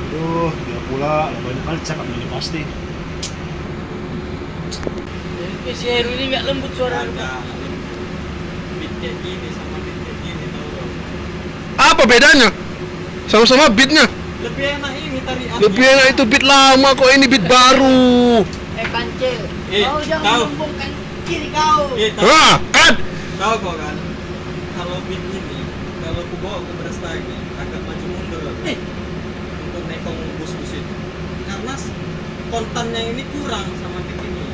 Aduh, dia pula banyak kali cakap ini pasti. Jadi si Heru ini nggak lembut suara. Ada beat kayak gini sama beat kayak gini tau dong. Apa bedanya? Sama-sama beatnya. Lebih enak ini tarian. Lebih enak itu beat lama kok ini beat baru. Kancil. Tahu. Kau jangan menyombongkan kiri kau. Tahu. Hah, kan? Tahu kok kan. Kalau beat ini, kalau aku bawa ke Brastagi, agak maju mundur. Untuk nekong bus-bus itu. Karena kontennya ini kurang sama beat ini.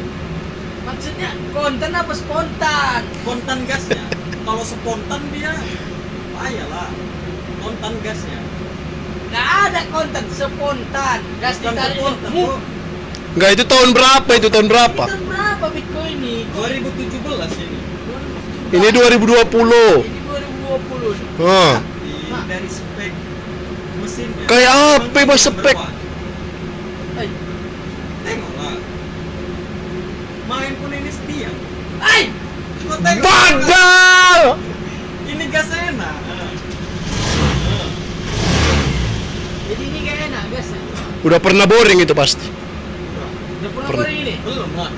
Maksudnya konten apa spontan? Konten gasnya. Kalau spontan dia, lah. Konten gasnya. Nggak ada konten spontan. Gas Bukan ditarik. spontan, bro. Enggak, itu tahun berapa? Itu tahun berapa? Tahun berapa Bitcoin ini? 2017 ini. Ini 2020. Ini 2020. Hah. Dari spek mesinnya. Kayak apa memang mas spek? berkuat. Ay, Tengoklah. Main pun ini setia. ay, Kau tengok. Badal! Ini gas enak. jadi ini nggak enak gasnya. Udah pernah boring itu pasti. Udah pernah Pernah. goreng ini? Belum lah.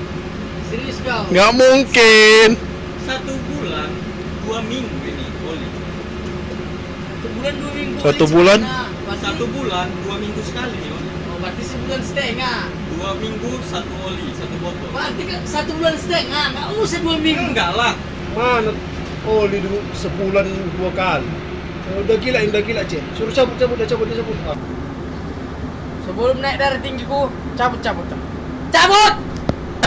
Serius kau? Nggak mungkin. 1 bulan 2 minggu ini oli. 1 bulan 2 minggu. 1 bulan? Nah, berarti, 1 bulan 2 minggu sekali nih oli. oh, berarti sebulan setengah. 2 minggu 1 oli, 1 botol. Berarti kan 1 bulan setengah, nggak usah 2 minggu. Enggak lah. Mana oli dulu sebulan 2 kali. Udah gila Cek. Suruh cabut. Ah. Sebelum naik darah tinggiku, cabut. Cabut!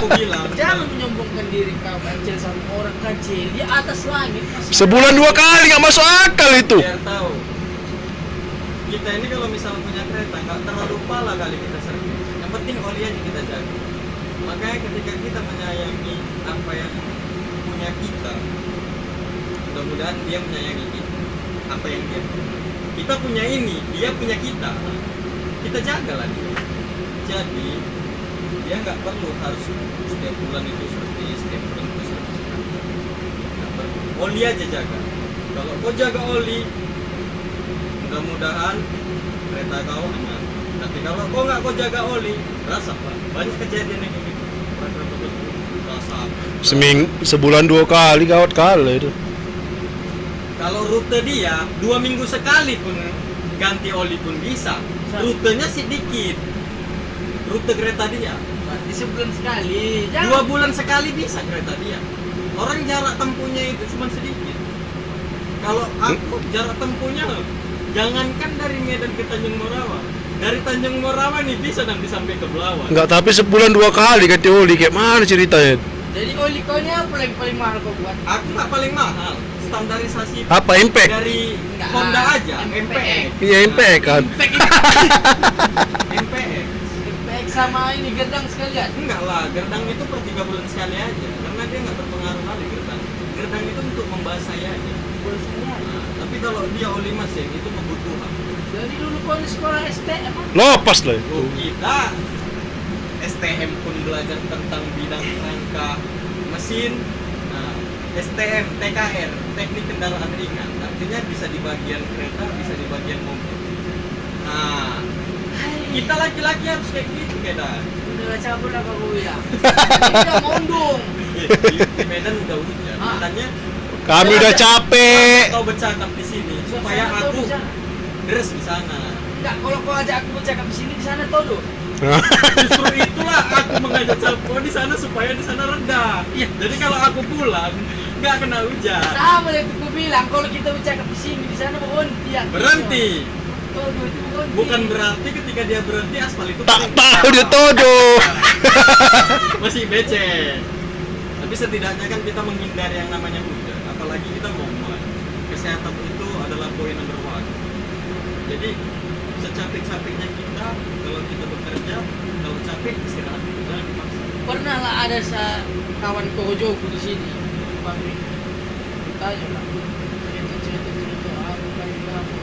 Aku bilang. Jangan menyombongkan diri kau kecil sama orang kecil di atas langit. Masih Sebulan 2 kali nggak masuk akal itu. Biar tahu. Kita ini kalau misalnya punya kereta nggak terlalu pala kali kita servis. Yang penting oli aja kita jaga. Makanya ketika kita menyayangi apa yang punya kita, mudah-mudahan dia menyayangi kita. Apa yang dia punya. Kita punya ini, dia punya kita. Kita jaga lah dia. Jadi dia nggak perlu harus setiap bulan itu servis, setiap bulan itu servis. Nggak perlu. Oli aja jaga. Kalau kau jaga oli, mudah-mudahan kereta kau aman. Tapi kalau kau nggak kau jaga oli, rasa pak banyak kejadian yang gitu. Rasa. Sebulan 2 kali gawat kali itu. Kalau rute dia 2 minggu sekali pun ganti oli pun bisa. Rutenya sedikit. Rute kereta dia. berarti sebulan sekali. 2 bulan sekali bisa kereta dia. Orang jarak tempuhnya itu cuma sedikit. Kalau aku jarak tempuhnya jangankan dari Medan ke Tanjung Morawa. Dari Tanjung Morawa nih bisa nanti sampai ke Belawan. Enggak, tapi sebulan 2 kali ganti oli. Kayak mana ceritanya? Jadi oli kau ini apa yang paling mahal kau buat? Aku nggak paling mahal. Standarisasi Apa impact? dari Enggak. Honda aja, MPX. MPX. Iya impact kan. MPX. MPX sama ini gerdang sekalian. Enggak lah, gerdang itu per 3 bulan sekali aja. Karena dia nggak berpengaruh kali gerdang. Gerdang itu untuk membasahi aja. Nah, tapi kalau dia oli mesin itu kebutuhan. Jadi dulu kau di sekolah STM apa? Lepas lah itu. Oh, kita STM pun belajar tentang bidang rangka mesin. Nah, STM, TKR, teknik kendaraan ringan. Artinya bisa di bagian kereta, bisa di bagian mobil. Nah, kita laki-laki harus kayak gitu, beda. Udah cabut apa kau bilang? Udah mondong. Di Medan udah hujan. Makanya Kami udah capek. kau bercakap di sini supaya Sana aku tahu bisa. deres di sana. Enggak, kalau kau ajak aku bercakap di sini, di sana todo. Justru itulah aku mengajak Salpo di sana supaya di sana reda. Iya. Jadi kalau aku pulang nggak kena hujan. Sama yang aku bilang, kalau kita bercakap di sini, di sana berhenti. Ya. Berhenti. Todo itu berhenti. Bukan berarti ketika dia berhenti aspal itu Tak paling tahu besar. dia todo. Masih becek. Tapi setidaknya kan kita menghindari yang namanya hujan. Apalagi kita ngomong. Kesehatan itu adalah poin nomor 1. Jadi secapek-capeknya kita kalau kita bekerja, kalau capek istirahat, jangan dipaksa. Pernah lah ada kawan kojoku di sini, pabrik. Tanya lah. Cerita aku kali kamu.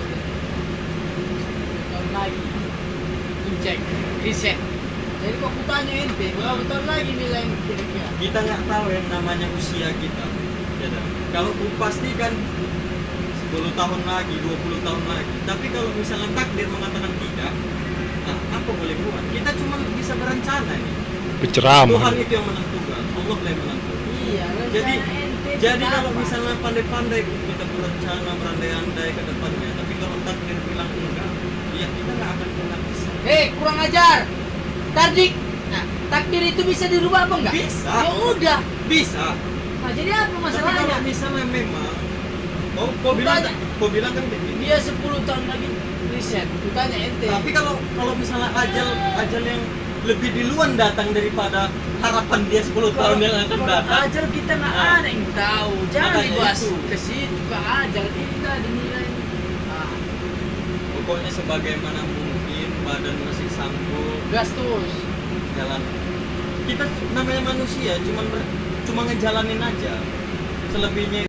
Tahun lagi, cek, riset. Jadi kok aku tanya ente, berapa tahun lagi nilai kira-kira? Kita nggak tahu yang namanya usia kita. Ya dah. Kalau ku pastikan 10 tahun lagi, 20 tahun lagi. Tapi kalau misalnya takdir mengatakan tidak, kau boleh buat. Kita cuma bisa berencana nih. Tuhan Berceramah. itu yang menentukan, Allah lah yang menentukan. Iya, Jadi- rencana ente Jadi itu kalau apa? misalnya pandai-pandai kita berencana, berandai-andai ke depannya, tapi kalau takdir bilang enggak, ya kita nggak akan pernah bisa. Kurang ajar. Tardik. Nah, takdir itu bisa dirubah apa enggak? Bisa. Ya udah. Bisa. Nah, jadi apa Tapi masalahnya? kalau misalnya memang, kau bilang kan begini. Dia 10 tahun lagi riset. Tanya ente. Tapi kalau misalnya ajal yang lebih duluan datang daripada harapan dia 10 tahun yang akan Kalau datang. ajal kita nggak Ah. ada yang tahu. Jangan Makanya dibahas itu. ke situ ke ajal kita dinilai. Ah, Pokoknya sebagaimana mungkin badan masih sanggup gas terus. jalan. Kita namanya manusia cuma ngejalanin aja. Selebihnya